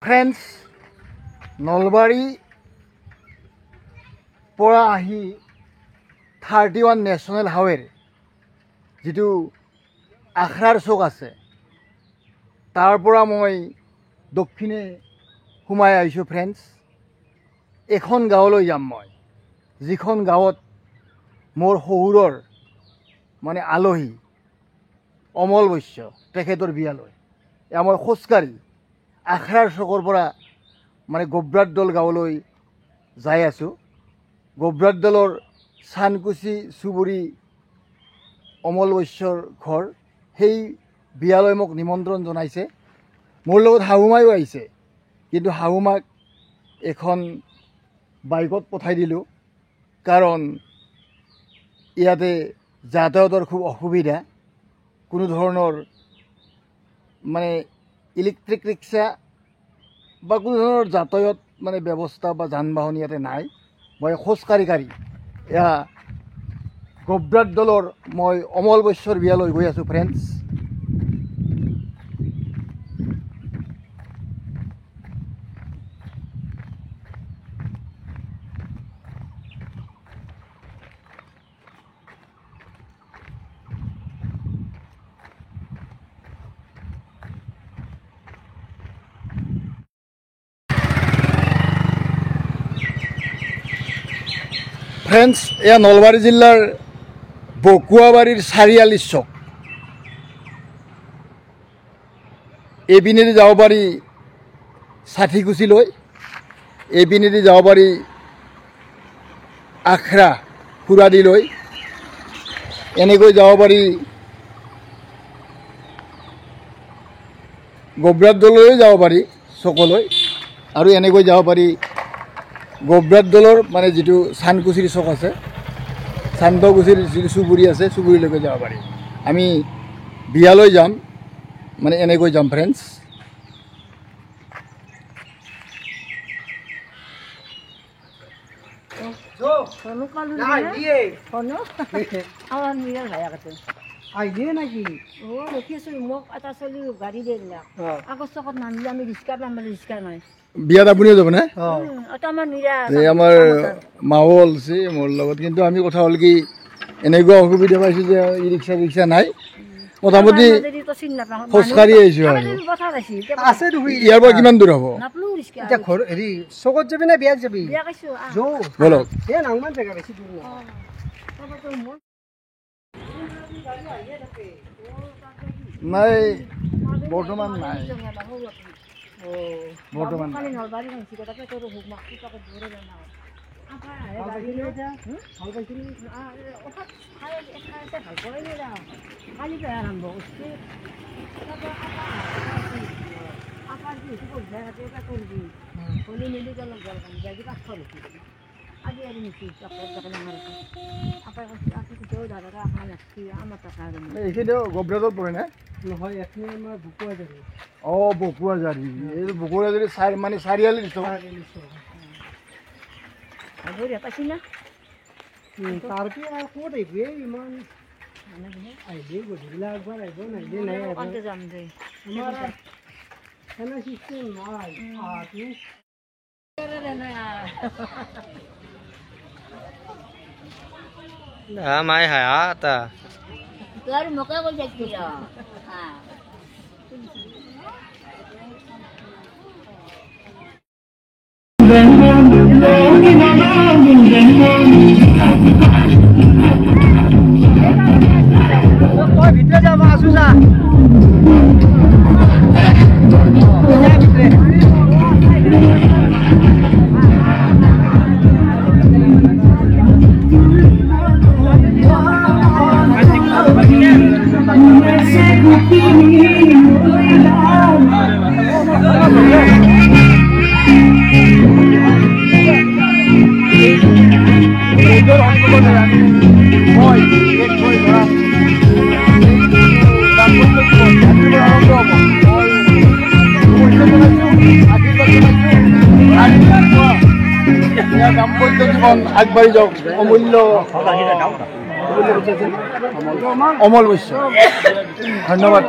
Friends Nalbari পৰা আহি 31 national হাইৱেৰ যিটো আখৰাৰ চক আছে তাৰ পৰা মই দক্ষিণে সোমাই আহিছোঁ ফ্ৰেণ্ডছ। এখন গাঁৱলৈ যাম মই, যিখন গাঁৱত মোৰ শহুৰৰ মানে আলহী অমল বৈশ্য তেখেতৰ বিয়ালৈ। এয়া মই খোজকাঢ়ি আখৰাৰ চকৰ পৰা মানে গোব্ৰাদল গাঁৱলৈ যাই আছোঁ। গোব্ৰাদলৰ চানকুচি চুবুৰী অমল বৈশ্যৰ ঘৰ, সেই বিয়ালৈ মোক নিমন্ত্ৰণ জনাইছে। মোৰ লগত শাহুমায়ো আহিছে, কিন্তু শাহুমাক এখন বাইকত পঠাই দিলোঁ, কাৰণ ইয়াতে যাতায়াতৰ খুব অসুবিধা। কোনো ধৰণৰ মানে ইলেক্ট্ৰিক ৰিক্সা বা কোনো ধৰণৰ যাতায়াত মানে ব্যৱস্থা বা যান বাহন ইয়াতে নাই। মই খোজকাঢ়ি এয়া গোব্ৰাদলৰ মই অমল বৈশ্যৰ বিয়ালৈ গৈ আছোঁ ফ্ৰেণ্ডছ। ফ্ৰেণ্ডছ এয়া নলবাৰী জিলাৰ বকুৱাবাৰীৰ চাৰিআলি চক। এইপিনেদি যাব পাৰি ষাঠিকুচিলৈ, এইপিনেদি যাব পাৰি আখৰা খুৰাদিলৈ, এনেকৈ যাব পাৰি গোব্ৰাদলৈও যাব পাৰি চকলৈ, আৰু এনেকৈ যাব পাৰি গোব্ৰাদলৰ মানে যিটো চানকুচিৰ চক আছে, চান্দকুচিৰ যিটো চুবুৰী আছে, চুবুৰীলৈকে যাব পাৰি। আমি বিয়ালৈ যাম, মানে এনেকৈ যাম ফ্ৰেণ্ডছ। আহিলে নাকি দেখি আছো মোক এটা চলি গাড়ী দিলাক আগৰ চকত নামিলে আমি ৰিক্সা পাম, ৰিক্সা নাই। বিয়াত আপুনিও যাব না? আমাৰ মাও ওলছে মোৰ লগত, কিন্তু আমি কথা হ'ল কি এনেকুৱা অসুবিধা পাইছোঁ যে ই ৰিক্সা নাই। মোটামুটি খোজকাঢ়ি আহিছোঁ। আৰু ইয়াৰ পৰা কিমান দূৰ হ'ব? এতিয়া ঘৰ হেৰি চকত যাবি না বিয়াত যাবি? বলক। নাই, বৰ্তমান নাই। বৰ্তমান এইখিনিও গোব্ৰাদল পৰে নে? নহয়, এইখিনি আমাৰ বকুৱাজাৰী। অঁ, বকুৱাজাৰী। এই বকুৱাজাৰী মানে চাৰিআলি দিছোঁ। তাৰপৰা আৰু ক'ত আহিব ইমান আহিলে গধূলি একবাৰ আহিব, নাহিলে নাই। এনে চিষ্টেম নাই। মাই হায়াতা তোর মুখে কই যাচ্ছিল? ভিতরে যাবো, আসু যা। দাম্পত্য জীবন আগবাঢ়ি যাওক। অমূল্য অমল বৈশ্য, ধন্যবাদ।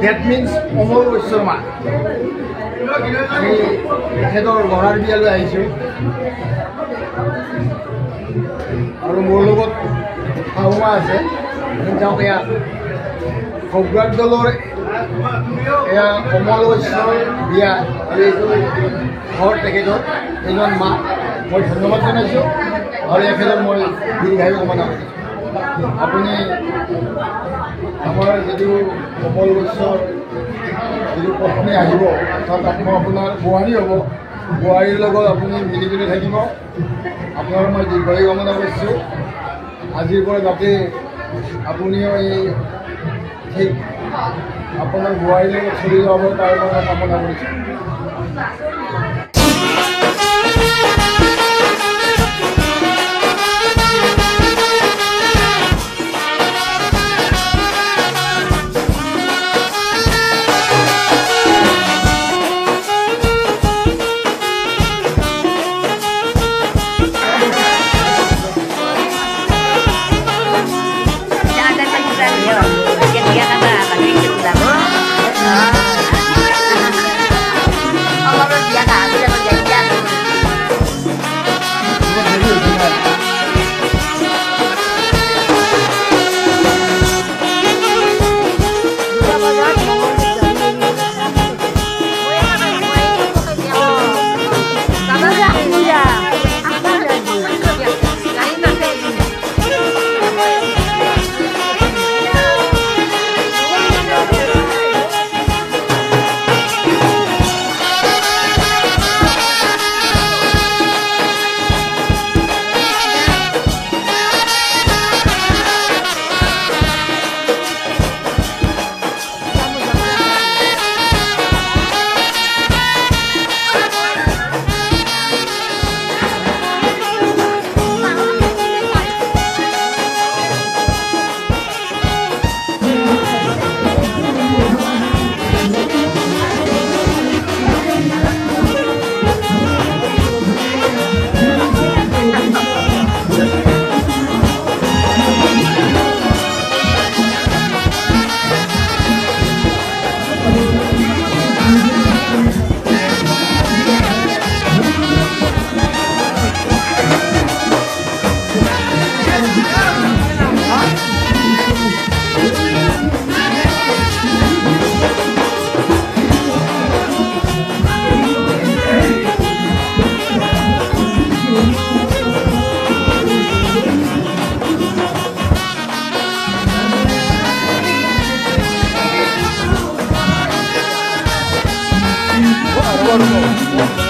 ডেট মিনছ অমল শৰ্মা। আমি তেখেতৰ ল'ৰাৰ বিয়ালৈ আহিছোঁ আৰু মোৰ লগত শাহুমা আছে। আমি যাওক এয়া গব্ৰাট দলৰ এয়া অমল ঐশ্বৰৰ বিয়া আৰু এইটো ঘৰ তেখেতৰ এজন মা। মই ধন্যবাদ জনাইছোঁ আৰু এখেতক মই দীৰ্ঘায়ু কামনা কৰিছোঁ। আপুনি আমাৰ যিটো অমল ঐশ্বৰ যিটো পত্নী আহিব অৰ্থাৎ মই আপোনাৰ বোৱাৰী হ'ব, বোৱাৰীৰ লগত আপুনি মিলি জুলি থাকিব। আপোনাৰ মই দীৰ্ঘায়ু কামনা কৰিছোঁ। আজিৰ পৰা যাতে আপুনিও এই ঠিক আপোনাৰ বোৱাৰীৰ লগত চলি যাব তাৰ কাৰণে কামনা কৰিছোঁ। Bueno.